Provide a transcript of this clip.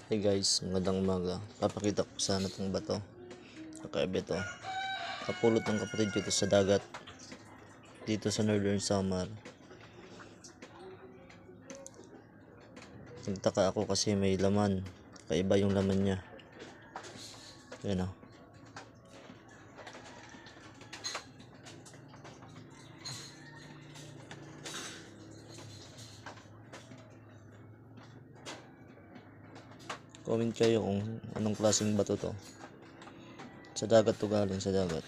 Hey guys, magandang umaga. Papakita ko sana itong bato. Kakaiba ito. Kapulot ng kapatid ko ito sa dagat. Dito sa Northern Samar. Nagtaka ako kasi may laman. Kakaiba yung laman niya. Ayan o. Comment kayo kung anong klaseng bato to. Sa dagat to galing, sa dagat.